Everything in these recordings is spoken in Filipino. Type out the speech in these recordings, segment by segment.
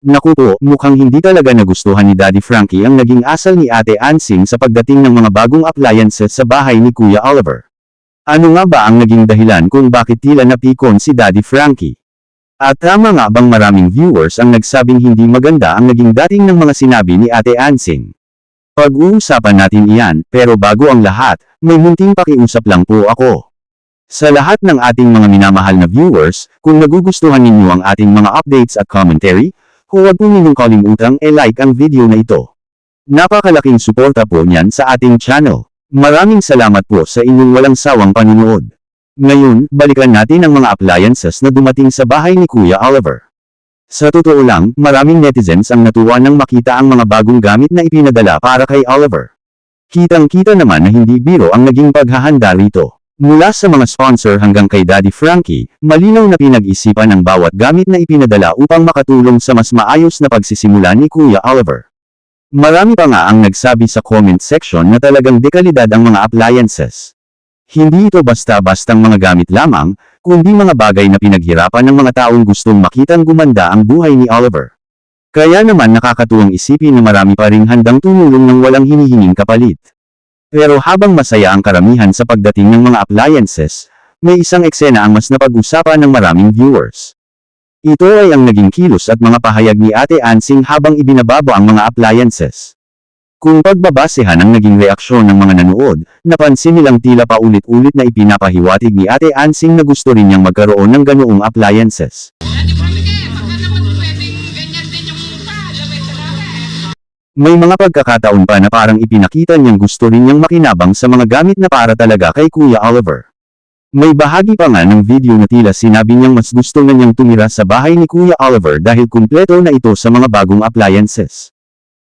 Naku po, mukhang hindi talaga nagustuhan ni Daddy Frankie ang naging asal ni Ate Ansing sa pagdating ng mga bagong appliances sa bahay ni Kuya Oliver. Ano nga ba ang naging dahilan kung bakit tila napikon si Daddy Frankie? At tama nga bang maraming viewers ang nagsabing hindi maganda ang naging dating ng mga sinabi ni Ate Ansing? Pag-uusapan natin iyan, pero bago ang lahat, may munting pakiusap lang po ako. Sa lahat ng ating mga minamahal na viewers, kung nagugustuhan ninyo ang ating mga updates at commentary, huwag po ninyong kalimutang e-like ang video na ito. Napakalaking suporta po niyan sa ating channel. Maraming salamat po sa inyong walang sawang panunood. Ngayon, balikan natin ang mga appliances na dumating sa bahay ni Kuya Oliver. Sa totoo lang, maraming netizens ang natuwa nang makita ang mga bagong gamit na ipinadala para kay Oliver. Kitang-kita naman na hindi biro ang naging paghahanda rito. Mula sa mga sponsor hanggang kay Daddy Frankie, malinaw na pinag-isipan ang bawat gamit na ipinadala upang makatulong sa mas maayos na pagsisimula ni Kuya Oliver. Marami pa nga ang nagsabi sa comment section na talagang dekalidad ang mga appliances. Hindi ito basta-bastang mga gamit lamang, kundi mga bagay na pinaghirapan ng mga taong gustong makitang gumanda ang buhay ni Oliver. Kaya naman nakakatuwang isipin na marami pa ring handang tumulong ng walang hinihinging kapalit. Pero habang masaya ang karamihan sa pagdating ng mga appliances, may isang eksena ang mas napag-usapan ng maraming viewers. Ito ay ang naging kilos at mga pahayag ni Ate Ansing habang ibinababa ang mga appliances. Kung pagbabasehan ang naging reaksyon ng mga nanood, napansin nilang tila paulit-ulit na ipinapahiwatig ni Ate Ansing na gusto rin niyang magkaroon ng ganoong appliances. May mga pagkakataon pa na parang ipinakita niyang gusto rin niyang makinabang sa mga gamit na para talaga kay Kuya Oliver. May bahagi pa nga ng video na tila sinabi niyang mas gusto na niyang tumira sa bahay ni Kuya Oliver dahil kumpleto na ito sa mga bagong appliances.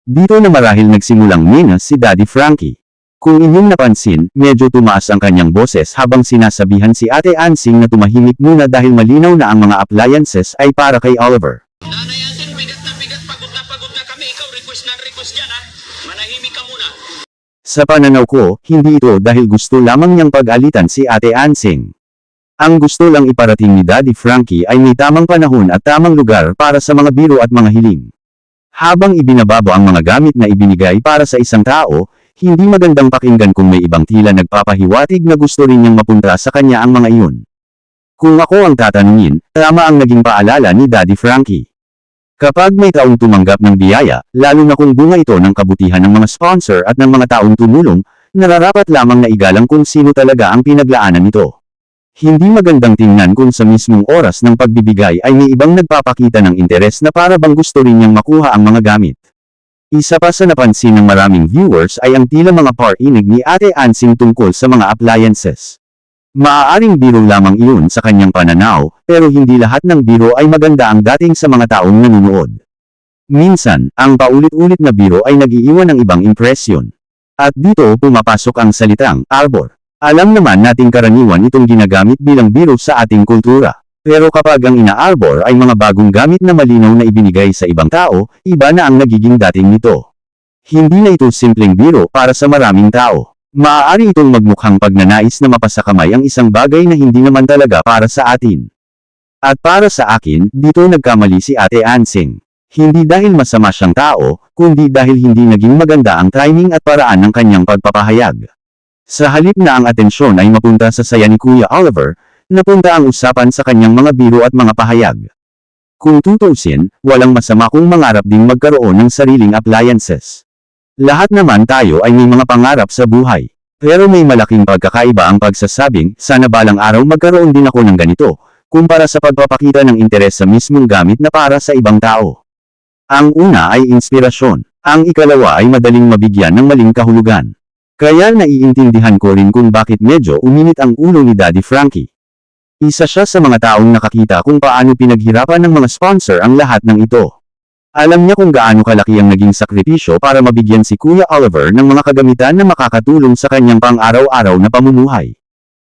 Dito na marahil nagsimulang menas si Daddy Frankie. Kung inyong napansin, medyo tumaas ang kanyang boses habang sinasabihan si Ate Ansing na tumahimik muna dahil malinaw na ang mga appliances ay para kay Oliver. Nanay Ansing, bigat na pagod na kami. Ikaw, request dyan ha. Manahimik ka muna. Sa pananaw ko, hindi ito dahil gusto lamang niyang pag-alitan si Ate Ansing. Ang gusto lang iparating ni Daddy Frankie ay may tamang panahon at tamang lugar para sa mga biro at mga hiling. Habang ibinababo ang mga gamit na ibinigay para sa isang tao, hindi magandang pakinggan kung may ibang tila nagpapahiwatig na gusto rin niyang mapunta sa kanya ang mga iyon. Kung ako ang tatanungin, tama ang naging paalala ni Daddy Frankie. Kapag may taong tumanggap ng biyaya, lalo na kung bunga ito ng kabutihan ng mga sponsor at ng mga taong tumulong, nararapat lamang na igalang kung sino talaga ang pinaglaanan nito. Hindi magandang tingnan kung sa mismong oras ng pagbibigay ay may ibang nagpapakita ng interes na para bang gusto rin niyang makuha ang mga gamit. Isa pa sa napansin ng maraming viewers ay ang tila mga parinig ni Ate Ansing tungkol sa mga appliances. Maaaring biro lamang iyon sa kanyang pananaw, pero hindi lahat ng biro ay maganda ang dating sa mga taong nanonood. Minsan, ang paulit-ulit na biro ay nag-iiwan ng ibang impresyon. At dito pumapasok ang salitang arbor. Alam naman nating karaniwan itong ginagamit bilang biro sa ating kultura. Pero kapag ang ina-arbor ay mga bagong gamit na malinaw na ibinigay sa ibang tao, iba na ang nagiging dating nito. Hindi na ito simpleng biro para sa maraming tao. Maaari itong magmukhang pagnanais na mapasakamay ang isang bagay na hindi naman talaga para sa atin. At para sa akin, dito nagkamali si Ate Ansing. Hindi dahil masama siyang tao, kundi dahil hindi naging maganda ang timing at paraan ng kanyang pagpapahayag. Sa halip na ang atensyon ay mapunta sa saya ni Kuya Oliver, napunta ang usapan sa kanyang mga biro at mga pahayag. Kung tutuusin, walang masama kung mangarap ding magkaroon ng sariling appliances. Lahat naman tayo ay may mga pangarap sa buhay. Pero may malaking pagkakaiba ang pagsasabing, sana balang araw magkaroon din ako ng ganito, kumpara sa pagpapakita ng interes sa mismong gamit na para sa ibang tao. Ang una ay inspirasyon. Ang ikalawa ay madaling mabigyan ng maling kahulugan. Kaya naiintindihan ko rin kung bakit medyo uminit ang ulo ni Daddy Frankie. Isa siya sa mga taong nakakita kung paano pinaghirapan ng mga sponsor ang lahat ng ito. Alam niya kung gaano kalaki ang naging sakripisyo para mabigyan si Kuya Oliver ng mga kagamitan na makakatulong sa kanyang pang-araw-araw na pamumuhay.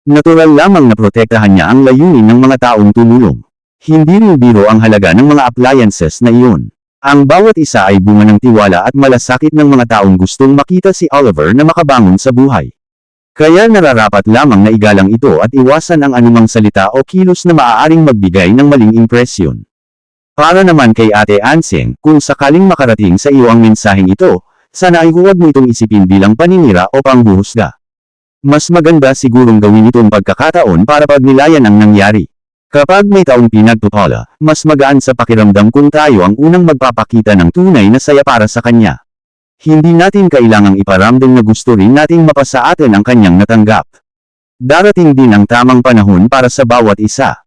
Natural lamang na protektahan niya ang layunin ng mga taong tumulong. Hindi rin biro ang halaga ng mga appliances na iyon. Ang bawat isa ay bunga ng tiwala at malasakit ng mga taong gustong makita si Oliver na makabangon sa buhay. Kaya nararapat lamang na igalang ito at iwasan ang anumang salita o kilos na maaaring magbigay ng maling impresyon. Para naman kay Ate Ansing, kung sakaling makarating sa iyo ang mensaheng ito, sana ay huwag mo itong isipin bilang paninira o panghuhusga. Mas maganda sigurong gawin itong pagkakataon para pagnilayan ang nangyari. Kapag may taong pinagtutula, mas magaan sa pakiramdam kung tayo ang unang magpapakita ng tunay na saya para sa kanya. Hindi natin kailangang iparamdam na gusto rin nating mapasa atin ang kanyang natanggap. Darating din ang tamang panahon para sa bawat isa.